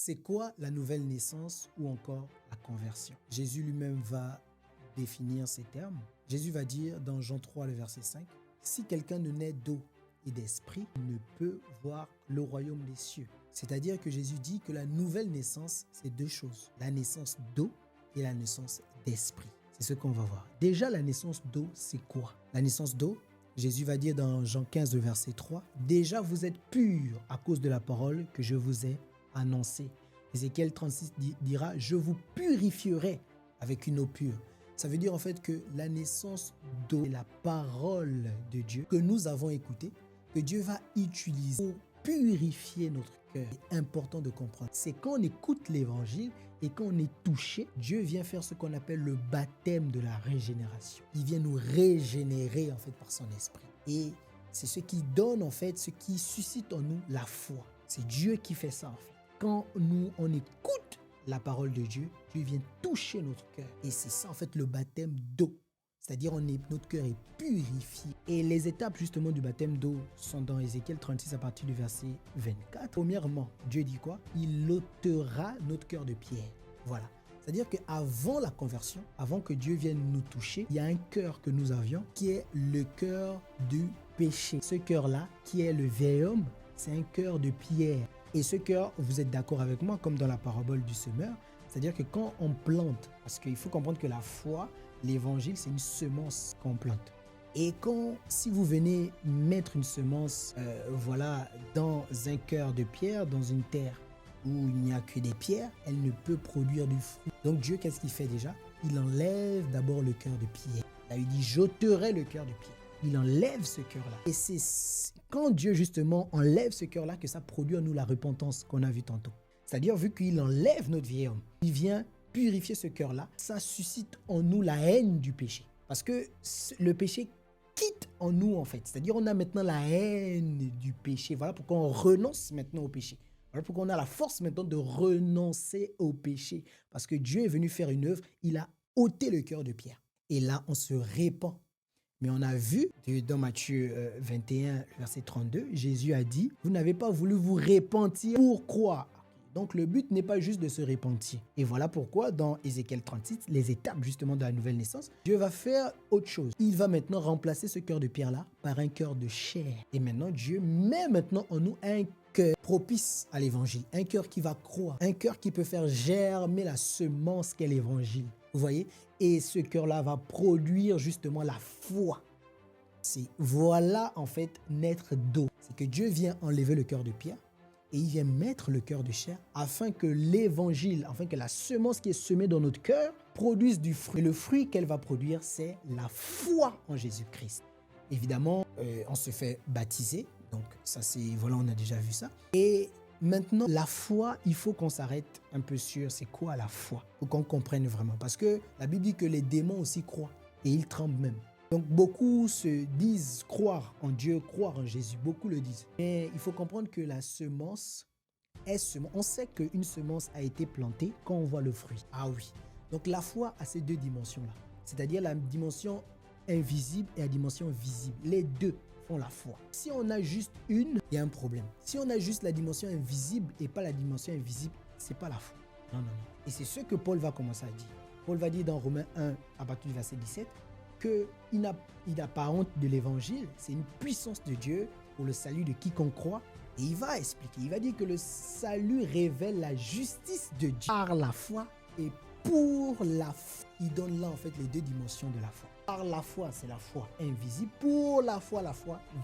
C'est quoi la nouvelle naissance ou encore la conversion? Jésus lui-même va définir ces termes. Jésus va dire dans Jean 3, le verset 5, « Si quelqu'un ne naît d'eau et d'esprit, il ne peut voir le royaume des cieux. » C'est-à-dire que Jésus dit que la nouvelle naissance, c'est deux choses. La naissance d'eau et la naissance d'esprit. C'est ce qu'on va voir. Déjà, la naissance d'eau, c'est quoi? La naissance d'eau, Jésus va dire dans Jean 15, le verset 3, « Déjà, vous êtes purs à cause de la parole que je vous ai annoncée. » Ézéchiel 36 dira, « Je vous purifierai avec une eau pure. » Ça veut dire en fait que la naissance d'eau est la parole de Dieu que nous avons écoutée, que Dieu va utiliser pour purifier notre cœur. C'est important de comprendre. C'est quand on écoute l'évangile et quand on est touché, Dieu vient faire ce qu'on appelle le baptême de la régénération. Il vient nous régénérer en fait par son esprit. Et c'est ce qui donne en fait, ce qui suscite en nous la foi. C'est Dieu qui fait ça en fait. Quand nous, on écoute la parole de Dieu, Dieu vient toucher notre cœur. Et c'est ça en fait le baptême d'eau. C'est-à-dire notre cœur est purifié. Et les étapes justement du baptême d'eau sont dans Ézéchiel 36 à partir du verset 24. Premièrement, Dieu dit quoi? Il ôtera notre cœur de pierre. Voilà. C'est-à-dire qu'avant la conversion, avant que Dieu vienne nous toucher, il y a un cœur que nous avions qui est le cœur du péché. Ce cœur-là, qui est le vieil homme, c'est un cœur de pierre. Et ce cœur, vous êtes d'accord avec moi, comme dans la parabole du semeur, c'est-à-dire que quand on plante, parce qu'il faut comprendre que la foi, l'évangile, c'est une semence qu'on plante. Et si vous venez mettre une semence dans un cœur de pierre, dans une terre où il n'y a que des pierres, elle ne peut produire du fruit. Donc Dieu, qu'est-ce qu'il fait déjà? Il enlève d'abord le cœur de pierre. Là, il dit, j'ôterai le cœur de pierre. Il enlève ce cœur-là. Et c'est quand Dieu justement enlève ce cœur-là que ça produit en nous la repentance qu'on a vu tantôt. C'est-à-dire, vu qu'il enlève notre vieil homme, il vient purifier ce cœur-là, ça suscite en nous la haine du péché. Parce que le péché quitte en nous en fait. C'est-à-dire, on a maintenant la haine du péché. Voilà pourquoi on renonce maintenant au péché. Voilà pourquoi on a la force maintenant de renoncer au péché. Parce que Dieu est venu faire une œuvre, il a ôté le cœur de pierre. Et là, on se répand. Mais on a vu dans Matthieu 21, verset 32, Jésus a dit, vous n'avez pas voulu vous repentir pour croire. Donc le but n'est pas juste de se repentir. Et voilà pourquoi dans Ézéchiel 36, les étapes justement de la nouvelle naissance, Dieu va faire autre chose. Il va maintenant remplacer ce cœur de pierre-là par un cœur de chair. Et maintenant Dieu met maintenant en nous un cœur propice à l'évangile, un cœur qui va croire, un cœur qui peut faire germer la semence qu'est l'évangile. Vous voyez? Et ce cœur-là va produire justement la foi. Voilà en fait naître d'eau. C'est que Dieu vient enlever le cœur de pierre et il vient mettre le cœur de chair afin que l'évangile, afin que la semence qui est semée dans notre cœur produise du fruit. Et le fruit qu'elle va produire, c'est la foi en Jésus-Christ. Évidemment, on se fait baptiser. Donc ça voilà, on a déjà vu ça. Et maintenant, la foi, il faut qu'on s'arrête un peu sur c'est quoi la foi, pour qu'on comprenne vraiment. Parce que la Bible dit que les démons aussi croient et ils tremblent même. Donc beaucoup se disent croire en Dieu, croire en Jésus, beaucoup le disent. Mais il faut comprendre que la semence est semence. On sait qu'une semence a été plantée quand on voit le fruit. Ah oui. Donc la foi a ces deux dimensions-là. C'est-à-dire la dimension invisible et la dimension visible. Les deux font la foi. Si on a juste une, il y a un problème. Si on a juste la dimension invisible et pas la dimension invisible, c'est pas la foi. Non, non, non. Et c'est ce que Paul va commencer à dire. Paul va dire dans Romains 1, à partir du verset 17, qu'il n'a pas honte de l'évangile. C'est une puissance de Dieu pour le salut de quiconque croit. Et il va expliquer, il va dire que le salut révèle la justice de Dieu par la foi et pour la foi. Il donne là en fait les deux dimensions de la foi. Par la foi, c'est la foi invisible. Pour la foi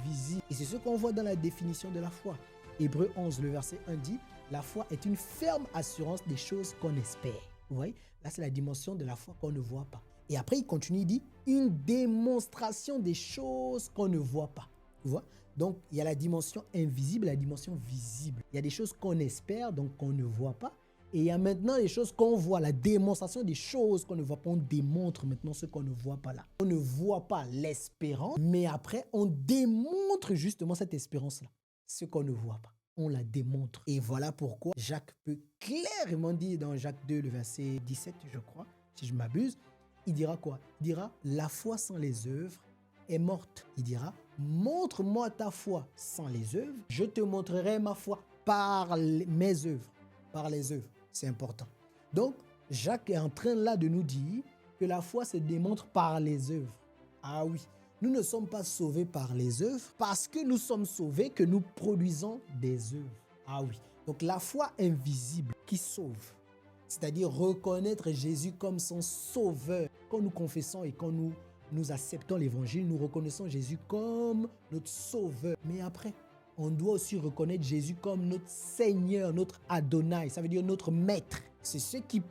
visible. Et c'est ce qu'on voit dans la définition de la foi. Hébreux 11, le verset 1 dit, la foi est une ferme assurance des choses qu'on espère. Vous voyez, là c'est la dimension de la foi qu'on ne voit pas. Et après il continue, il dit, une démonstration des choses qu'on ne voit pas. Vous voyez? Donc il y a la dimension invisible et la dimension visible. Il y a des choses qu'on espère, donc qu'on ne voit pas. Et il y a maintenant les choses qu'on voit, la démonstration des choses qu'on ne voit pas. On démontre maintenant ce qu'on ne voit pas là. On ne voit pas l'espérance, mais après, on démontre justement cette espérance-là. Ce qu'on ne voit pas, on la démontre. Et voilà pourquoi Jacques peut clairement dire dans Jacques 2, le verset 17, je crois, si je m'abuse, il dira quoi? Il dira, la foi sans les œuvres est morte. Il dira, montre-moi ta foi sans les œuvres, je te montrerai ma foi par mes œuvres. par les œuvres. C'est important. Donc, Jacques est en train là de nous dire que la foi se démontre par les œuvres. Ah oui, nous ne sommes pas sauvés par les œuvres parce que nous sommes sauvés que nous produisons des œuvres. Ah oui, donc la foi invisible qui sauve, c'est-à-dire reconnaître Jésus comme son sauveur. Quand nous confessons et quand nous acceptons l'évangile, nous reconnaissons Jésus comme notre sauveur. Mais après, on doit aussi reconnaître Jésus comme notre Seigneur, notre Adonai, ça veut dire notre maître. C'est ce qui...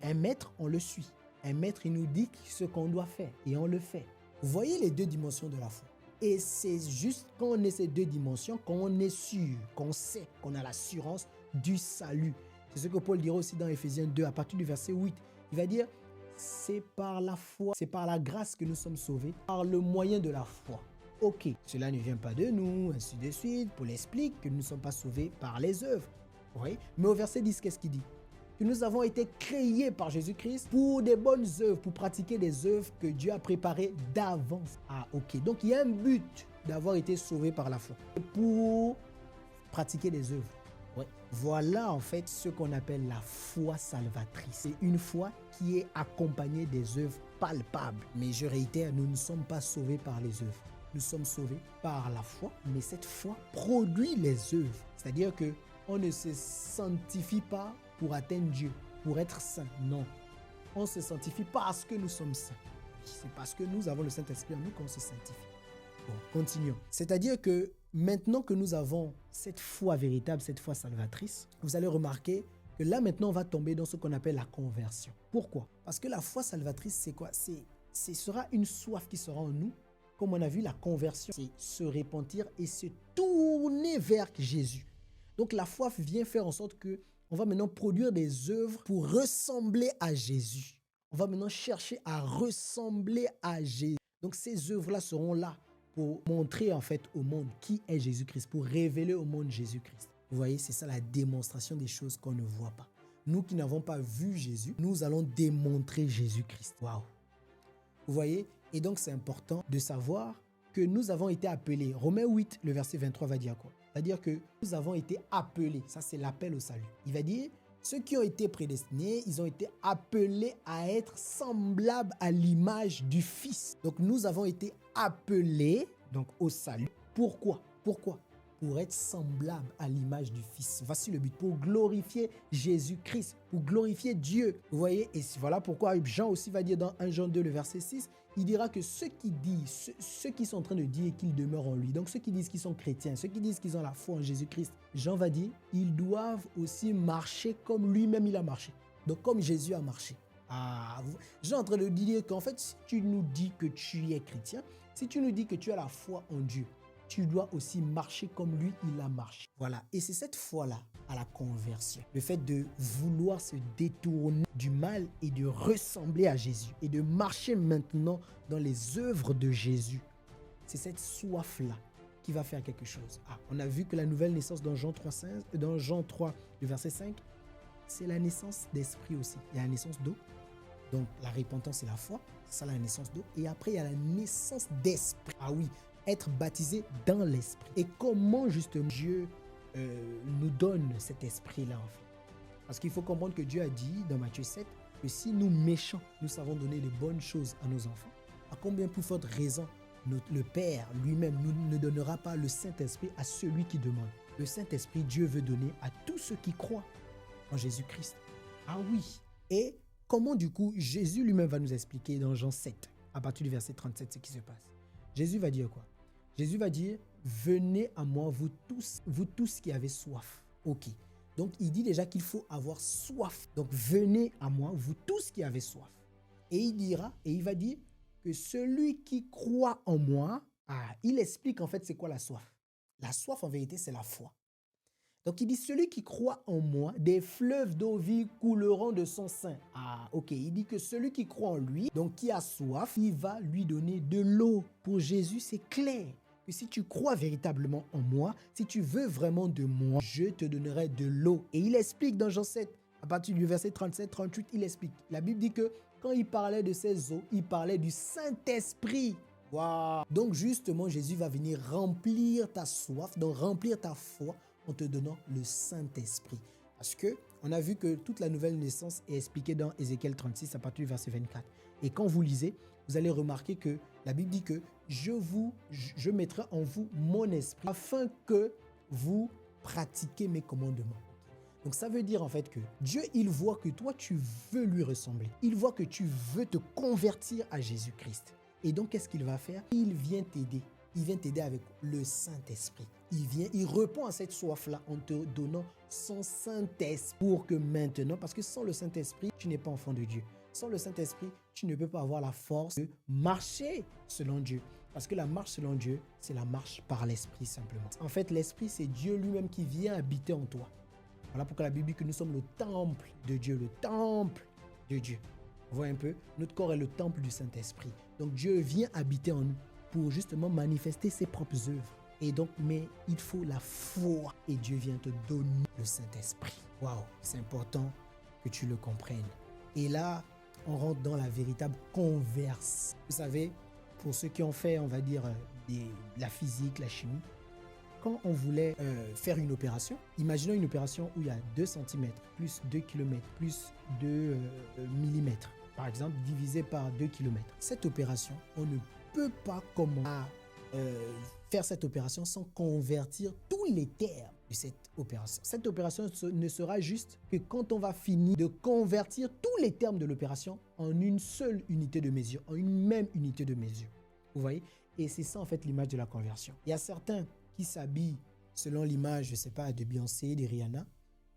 Un maître, on le suit. Un maître, il nous dit ce qu'on doit faire et on le fait. Vous voyez les deux dimensions de la foi. Et c'est juste quand on est ces deux dimensions qu'on est sûr, qu'on sait, qu'on a l'assurance du salut. C'est ce que Paul dira aussi dans Éphésiens 2, à partir du verset 8. Il va dire, c'est par la foi, c'est par la grâce que nous sommes sauvés, par le moyen de la foi. Ok, cela ne vient pas de nous, ainsi de suite. Paul explique que nous ne sommes pas sauvés par les œuvres. Vous voyez? Mais au verset 10, qu'est-ce qu'il dit? Que nous avons été créés par Jésus-Christ pour des bonnes œuvres, pour pratiquer des œuvres que Dieu a préparées d'avance. Ah, ok. Donc, il y a un but d'avoir été sauvé par la foi. Pour pratiquer des œuvres. Ouais. Voilà, en fait, ce qu'on appelle la foi salvatrice. C'est une foi qui est accompagnée des œuvres palpables. Mais je réitère, nous ne sommes pas sauvés par les œuvres. Nous sommes sauvés par la foi, mais cette foi produit les œuvres. C'est-à-dire que on ne se sanctifie pas pour atteindre Dieu, pour être saint. Non. On se sanctifie parce que nous sommes saints. C'est parce que nous avons le Saint-Esprit en nous qu'on se sanctifie. Bon, continuons. C'est-à-dire que maintenant que nous avons cette foi véritable, cette foi salvatrice, vous allez remarquer que là maintenant on va tomber dans ce qu'on appelle la conversion. Pourquoi? Parce que la foi salvatrice, c'est quoi? Ce sera une soif qui sera en nous. Comme on a vu, la conversion, c'est se repentir et se tourner vers Jésus. Donc la foi vient faire en sorte que on va maintenant produire des œuvres pour ressembler à Jésus. On va maintenant chercher à ressembler à Jésus. Donc ces œuvres-là seront là pour montrer en fait au monde qui est Jésus-Christ, pour révéler au monde Jésus-Christ. Vous voyez, c'est ça la démonstration des choses qu'on ne voit pas. Nous qui n'avons pas vu Jésus, nous allons démontrer Jésus-Christ. Waouh! Vous voyez? Et donc c'est important de savoir que nous avons été appelés. Romains 8, le verset 23 va dire quoi? C'est-à-dire que nous avons été appelés. Ça, c'est l'appel au salut. Il va dire, ceux qui ont été prédestinés, ils ont été appelés à être semblables à l'image du Fils. Donc, nous avons été appelés donc, au salut. Pourquoi? Pourquoi? Pour être semblables à l'image du Fils. Voici le but, pour glorifier Jésus-Christ, pour glorifier Dieu. Vous voyez? Et voilà pourquoi Jean aussi va dire dans 1 Jean 2, le verset 6, il dira que ceux qui sont en train de dire qu'ils demeurent en lui, donc ceux qui disent qu'ils sont chrétiens, ceux qui disent qu'ils ont la foi en Jésus-Christ, Jean va dire, ils doivent aussi marcher comme lui-même il a marché. Donc comme Jésus a marché. Jean est en train de dire qu'en fait, si tu nous dis que tu es chrétien, si tu nous dis que tu as la foi en Dieu, tu dois aussi marcher comme lui, il a marché. Voilà. Et c'est cette foi-là, à la conversion. Le fait de vouloir se détourner du mal et de ressembler à Jésus et de marcher maintenant dans les œuvres de Jésus. C'est cette soif-là qui va faire quelque chose. On a vu que la nouvelle naissance dans Jean 3, le verset 5, c'est la naissance d'esprit aussi. Il y a la naissance d'eau. Donc la repentance, c'est la foi. C'est ça la naissance d'eau. Et après, il y a la naissance d'esprit. Ah oui, être baptisé dans l'esprit. Et comment justement Dieu nous donne cet esprit-là en fait? Parce qu'il faut comprendre que Dieu a dit dans Matthieu 7 que si nous méchants, nous savons donner les bonnes choses à nos enfants, à combien plus forte raison le Père lui-même ne donnera pas le Saint-Esprit à celui qui demande. Le Saint-Esprit, Dieu veut donner à tous ceux qui croient en Jésus-Christ. Ah oui. Et comment du coup Jésus lui-même va nous expliquer dans Jean 7, à partir du verset 37, ce qui se passe. Jésus va dire quoi? Jésus va dire, venez à moi, vous tous qui avez soif. Ok. Donc, il dit déjà qu'il faut avoir soif. Donc, venez à moi, vous tous qui avez soif. Et il va dire que celui qui croit en moi, il explique en fait c'est quoi la soif. La soif, en vérité, c'est la foi. Donc, il dit, celui qui croit en moi, des fleuves d'eau vive couleront de son sein. Ok. Il dit que celui qui croit en lui, donc qui a soif, il va lui donner de l'eau. Pour Jésus, c'est clair. Que si tu crois véritablement en moi, si tu veux vraiment de moi, je te donnerai de l'eau. Et il explique dans Jean 7, à partir du verset 37-38, il explique. La Bible dit que quand il parlait de ces eaux, il parlait du Saint-Esprit. Wow. Donc justement, Jésus va venir remplir ta soif, donc remplir ta foi en te donnant le Saint-Esprit. Parce que On a vu que toute la nouvelle naissance est expliquée dans Ézéchiel 36 à partir du verset 24. Et quand vous lisez, vous allez remarquer que la Bible dit que je mettrai en vous mon esprit afin que vous pratiquiez mes commandements. Donc ça veut dire en fait que Dieu, il voit que toi, tu veux lui ressembler. Il voit que tu veux te convertir à Jésus-Christ. Et donc, qu'est-ce qu'il va faire? Il vient t'aider. Il vient t'aider avec le Saint-Esprit. Il répond à cette soif-là en te donnant son Saint-Esprit pour que maintenant, parce que sans le Saint-Esprit, tu n'es pas enfant de Dieu. Sans le Saint-Esprit, tu ne peux pas avoir la force de marcher selon Dieu. Parce que la marche selon Dieu, c'est la marche par l'Esprit simplement. En fait, l'Esprit, c'est Dieu lui-même qui vient habiter en toi. Voilà pourquoi la Bible dit que nous sommes le temple de Dieu, le temple de Dieu. Vous voyez un peu, notre corps est le temple du Saint-Esprit. Donc Dieu vient habiter en nous pour justement manifester ses propres œuvres. Et donc, mais il faut la foi et Dieu vient te donner le Saint-Esprit. Waouh, c'est important que tu le comprennes. Et là, on rentre dans la véritable converse. Vous savez, pour ceux qui ont fait, on va dire, la physique, la chimie, quand on voulait faire une opération, imaginons une opération où il y a 2 cm, plus 2 km, plus 2 mm, par exemple, divisé par 2 km. Cette opération, on ne peut pas commencer à faire cette opération sans convertir tous les termes de cette opération. Cette opération ne sera juste que quand on va finir de convertir tous les termes de l'opération en une seule unité de mesure, en une même unité de mesure. Vous voyez? Et c'est ça en fait l'image de la conversion. Il y a certains qui s'habillent selon l'image, je ne sais pas, de Beyoncé, de Rihanna.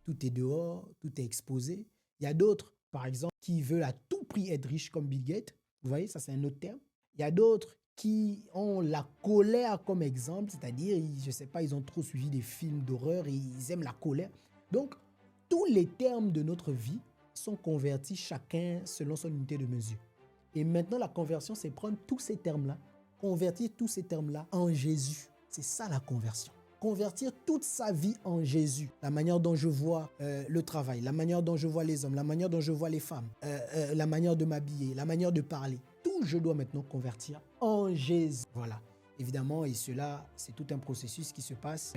Tout est dehors, tout est exposé. Il y a d'autres, par exemple, qui veulent à tout prix être riches comme Bill Gates. Vous voyez, ça c'est un autre terme. Il y a d'autres qui ont la colère comme exemple, c'est-à-dire, je ne sais pas, ils ont trop suivi des films d'horreur et ils aiment la colère. Donc, tous les termes de notre vie sont convertis chacun selon son unité de mesure. Et maintenant, la conversion, c'est prendre tous ces termes-là, convertir tous ces termes-là en Jésus. C'est ça la conversion. Convertir toute sa vie en Jésus. La manière dont je vois le travail, la manière dont je vois les hommes, la manière dont je vois les femmes, la manière de m'habiller, la manière de parler. Tout, je dois maintenant convertir en Jésus. Voilà. Évidemment, et cela, c'est tout un processus qui se passe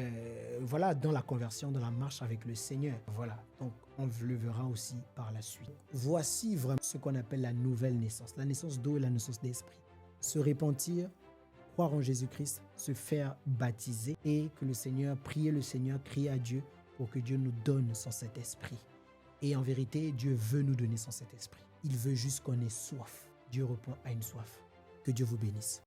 voilà, dans la conversion, dans la marche avec le Seigneur. Voilà. Donc, on le verra aussi par la suite. Voici vraiment ce qu'on appelle la nouvelle naissance. La naissance d'eau et la naissance d'esprit. Se repentir, croire en Jésus-Christ, se faire baptiser et que le Seigneur, prier le Seigneur, crier à Dieu pour que Dieu nous donne son Saint-Esprit. Et en vérité, Dieu veut nous donner son Saint-Esprit. Il veut juste qu'on ait soif. Dieu répond à une soif. Que Dieu vous bénisse.